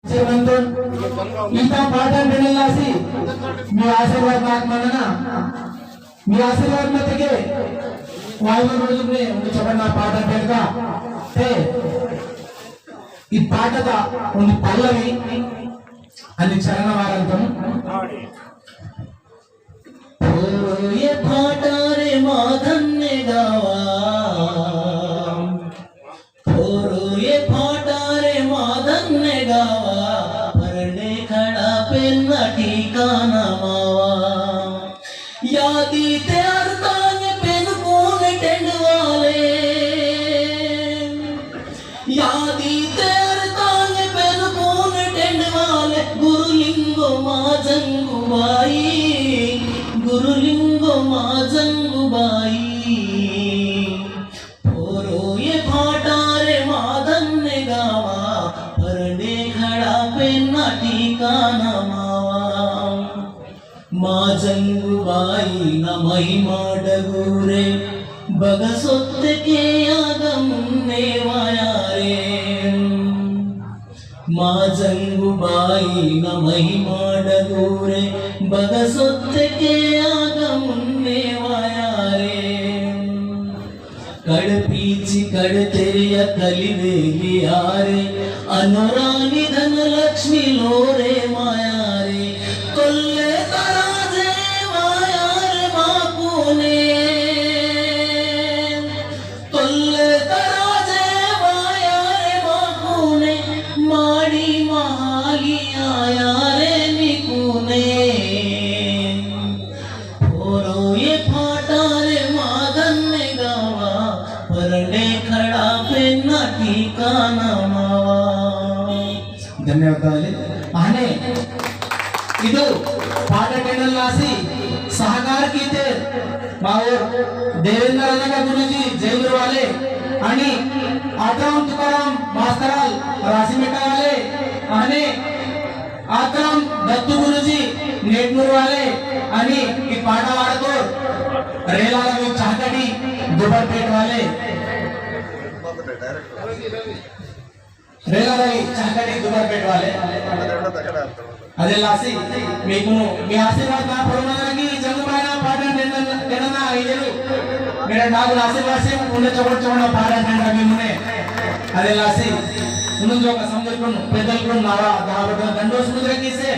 इंता पाठ ಬೆಳೆಲಾಸಿ మీ ఆశీర్వాద నాకమన్న మీ ఆశీర్వాద మతಗೆ వాయిద రోజునే ಒಂದು ಚಬಣ್ಣ ಪಾಠ ಬೆಳಕ ते ಈ ಪಾಠದ ಒಂದು ಪಲ್ಲವಿ ಅಲ್ಲಿ ಚರಣವಾರಂತನು ये फाटा रे माधन्य गावा ये फाटा रे माधन्य गावा परडे खड़ा पे न ठिकाना मावा यादी ते अर्तान पेन कौन टेंडवाले यादी ते अर्तान पेन कौन टेंडवाले गुरुलिंगो माजंगुबाई गुरुलिंगो माजंगुबाई पोरो ये फाटा रे माधन्य गावा परडे खड़ा पे न ठिकाना मावा माजंगुबाई न महिमा डगूरे बगसोत्त के आगमने वाया रे माजंगुबाई न महिमा डगूरे बगसोत्त के आगमने वाया रे कड़ पीछी कड़ तेरिय कलिवेली आरे अनुरानी धन लक्ष्मी लोरे माया रे कोल्ले तराजे माया रे माकुने कोल्ले तराजे माया रे माकुने माड़ी माली आया रे निकुने पोरो ये फाटा रे माधन्य गावा परडे खड़ा पे न ठिकाना मावा ಧನ್ಯವಾದಗಳು ಆನೆ ಇದು ಪಾಠ ಕೇಳಲಾಸಿ सहकार कीते मावर देवेंद्र राजा गुरुजी जयगुरु वाले आणि आतराम तुकाराम मास्तराल रासीमेटा वाले आणि आतराम दत्तू गुरुजी नेटमूर वाले आणि ಈ ಪಾಠ वाढतो रेलाला मी चाहताडी दुबरपेट वाले रेलालाई चाहताडी दुबरपेट वाले ಅದೆಲ್ಲಾಸಿ మీకు మీ ఆశీర్వాద నా పొరమనకి జంగుబాయిన పాట నేనన్నా ఐదేలు मेरा नाग आशीर्वाद से उन्हें चौड़ चौड़ा पारा देना भी मुने ಅದೆಲ್ಲಾసి उन्हें जो का समझ को पेदल को नारा दावत दंडो समुद्र की से